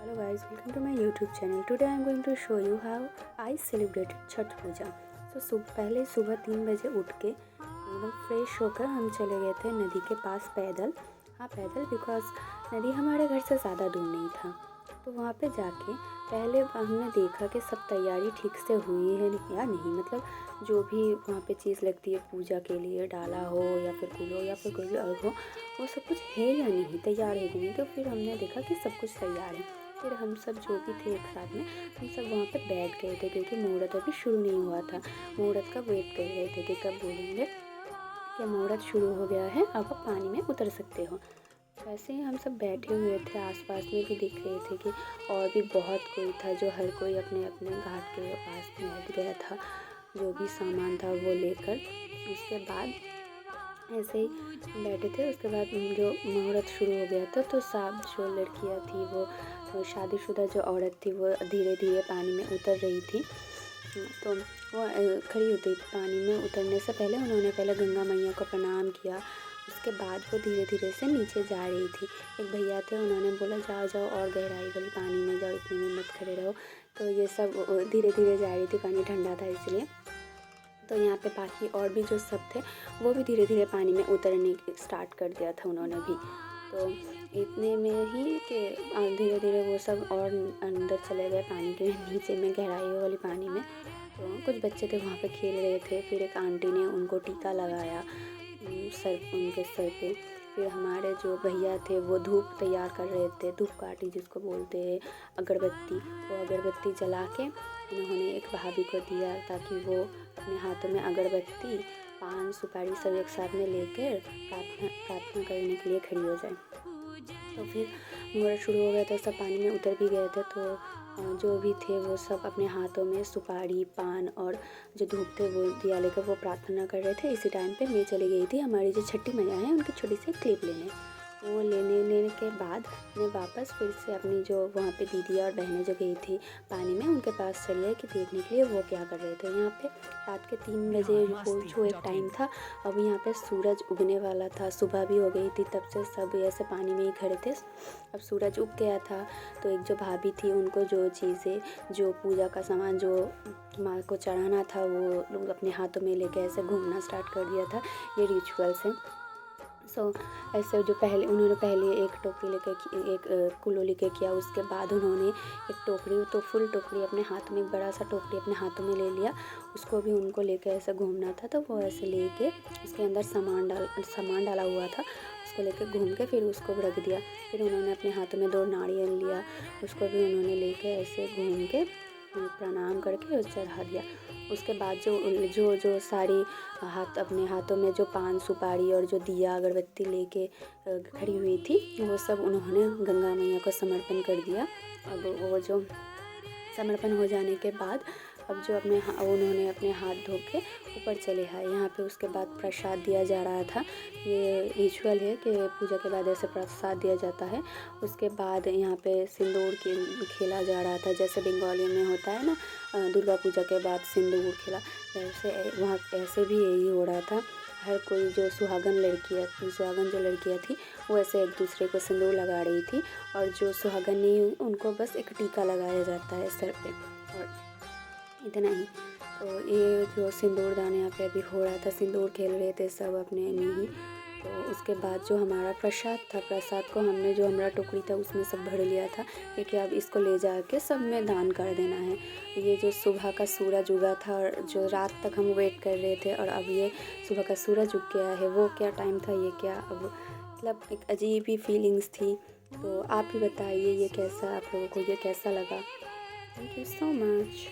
Hello guys, welcome to my YouTube channel. Today I am going to show you how I celebrated Chhath पूजा. पहले सुबह 3 बजे उठ के एकदम फ्रेश होकर हम चले गए थे नदी के पास पैदल. हाँ पैदल, बिकॉज नदी हमारे घर से ज़्यादा दूर नहीं था. तो वहाँ पे जाके पहले हमने देखा कि सब तैयारी ठीक से हुई है या नहीं, मतलब जो भी वहाँ पे चीज़ लगती है पूजा के लिए, डाला हो या फिर फूल हो या फिर कोई भी अर्घ हो, वो सब कुछ है या नहीं, तैयार है कि नहीं. तो फिर हमने देखा कि सब कुछ तैयार है. फिर हम सब जो भी थे एक साथ में, हम सब वहाँ पे बैठ गए थे क्योंकि मुहूर्त अभी शुरू नहीं हुआ था. मुहूर्त का वेट कर रहे थे कि कब बोलेंगे कि मुहूर्त शुरू हो गया है, अब आप पानी में उतर सकते हो. वैसे ही हम सब बैठे हुए थे. आसपास में भी दिख रहे थे कि और भी बहुत कोई था, जो हर कोई अपने अपने घाट के पास बैठ गया था, जो भी सामान था वो लेकर. उसके बाद ऐसे ही बैठे थे. उसके बाद जो मुहूर्त शुरू हो गया था तो सब जो लड़कियां थी वो शादीशुदा जो औरत थी वो धीरे धीरे पानी में उतर रही थी. तो वो खड़ी होती थी. पानी में उतरने से पहले उन्होंने पहले गंगा मैया को प्रणाम किया. उसके बाद वो धीरे धीरे से नीचे जा रही थी. एक भैया थे, उन्होंने बोला जाओ जाओ और गहराई वाली पानी में जाओ, इतने में मत खड़े रहो. तो ये सब धीरे धीरे जा रही थी, पानी ठंडा था इसलिए. तो यहाँ पे बाकी और भी जो सब थे वो भी धीरे धीरे पानी में उतरने स्टार्ट कर दिया था उन्होंने भी. तो इतने में ही कि धीरे धीरे वो सब और अंदर चले गए पानी के नीचे में, गहराई वाली पानी में. तो कुछ बच्चे थे वहाँ पे खेल रहे थे. फिर एक आंटी ने उनको टीका लगाया उनके सर पे. फिर हमारे जो भैया थे वो धूप तैयार कर रहे थे, धूप काटी जिसको बोलते हैं, अगरबत्ती. वो अगरबत्ती जला के उन्होंने एक भाभी को दिया ताकि वो अपने हाथों में अगरबत्ती, पान, सुपारी सब एक साथ में लेकर प्रार्थना करने के लिए खड़ी हो जाए. तो फिर मुहूर्त शुरू हो गया था, सब पानी में उतर भी गए थे. तो जो भी थे वो सब अपने हाथों में सुपारी, पान और जो धूप थे वो दिया लेकर वो प्रार्थना कर रहे थे. इसी टाइम पे मैं चली गई थी हमारी जो छठी मैया है उनकी छोटी सी क्लिप लेने. वो लेने के बाद मैं वापस फिर से अपनी जो वहाँ पे दीदी और बहनें जो गई थी पानी में, उनके पास चली आई कि देखने के लिए वो क्या कर रहे थे. यहाँ पे रात के 3 बजे वो जो एक टाइम था, अब यहाँ पे सूरज उगने वाला था. सुबह भी हो गई थी, तब से सब ऐसे पानी में ही खड़े थे. अब सूरज उग गया था तो एक जो भाभी थी उनको जो चीज़ें, जो पूजा का सामान जो माँ को चढ़ाना था वो लोग अपने हाथों में लेके ऐसे घूमना स्टार्ट कर दिया था. ये रिचुअल्स हैं. ऐसे जो पहले उन्होंने पहले एक टोकरी लेके एक कुल्लो लेके किया. उसके बाद उन्होंने एक टोकरी, तो फुल टोकरी अपने हाथ में, एक बड़ा सा टोकरी अपने हाथों में ले लिया. उसको भी उनको लेके ऐसे घूमना था. तो वो ऐसे लेके उसके अंदर सामान डाला हुआ था, उसको लेके घूम के फिर उसको रख दिया. फिर उन्होंने अपने हाथों में 2 नारियल लिया, उसको भी उन्होंने लेके ऐसे घूम के प्रणाम करके चढ़ा दिया. उसके बाद जो सारी अपने हाथों में जो पान, सुपारी और जो दिया, अगरबत्ती लेके खड़ी हुई थी, वो सब उन्होंने गंगा मैया को समर्पण कर दिया. अब वो जो समर्पण हो जाने के बाद अब जो उन्होंने अपने हाथ धो के ऊपर चले आए. यहाँ पे उसके बाद प्रसाद दिया जा रहा था. ये रिचुअल है कि पूजा के बाद ऐसे प्रसाद दिया जाता है. उसके बाद यहाँ पे सिंदूर खेला जा रहा था, जैसे बंगाली में होता है ना, दुर्गा पूजा के बाद सिंदूर खेला, वैसे वहाँ ऐसे भी यही हो रहा था. हर कोई जो सुहागन जो लड़कियाँ थी वो ऐसे एक दूसरे को सिंदूर लगा रही थी. और जो सुहागन नहीं हुई उनको बस एक टीका लगाया जाता है सर पे, और इतना ही. तो ये जो सिंदूर दान यहाँ पे अभी हो रहा था, सिंदूर खेल रहे थे सब अपने में ही. तो उसके बाद जो हमारा प्रसाद था, प्रसाद को हमने जो हमारा टोकरी था उसमें सब भर लिया था, क्योंकि अब इसको ले जाके सब में दान कर देना है. ये जो सुबह का सूरज उगा था और जो रात तक हम वेट कर रहे थे, और अब ये सुबह का सूरज उग गया है, वो क्या टाइम था, ये क्या, अब मतलब एक अजीब ही फीलिंग्स थी. तो आप ही बताइए ये कैसा, आप लोगों को ये कैसा लगा. Thank you so much.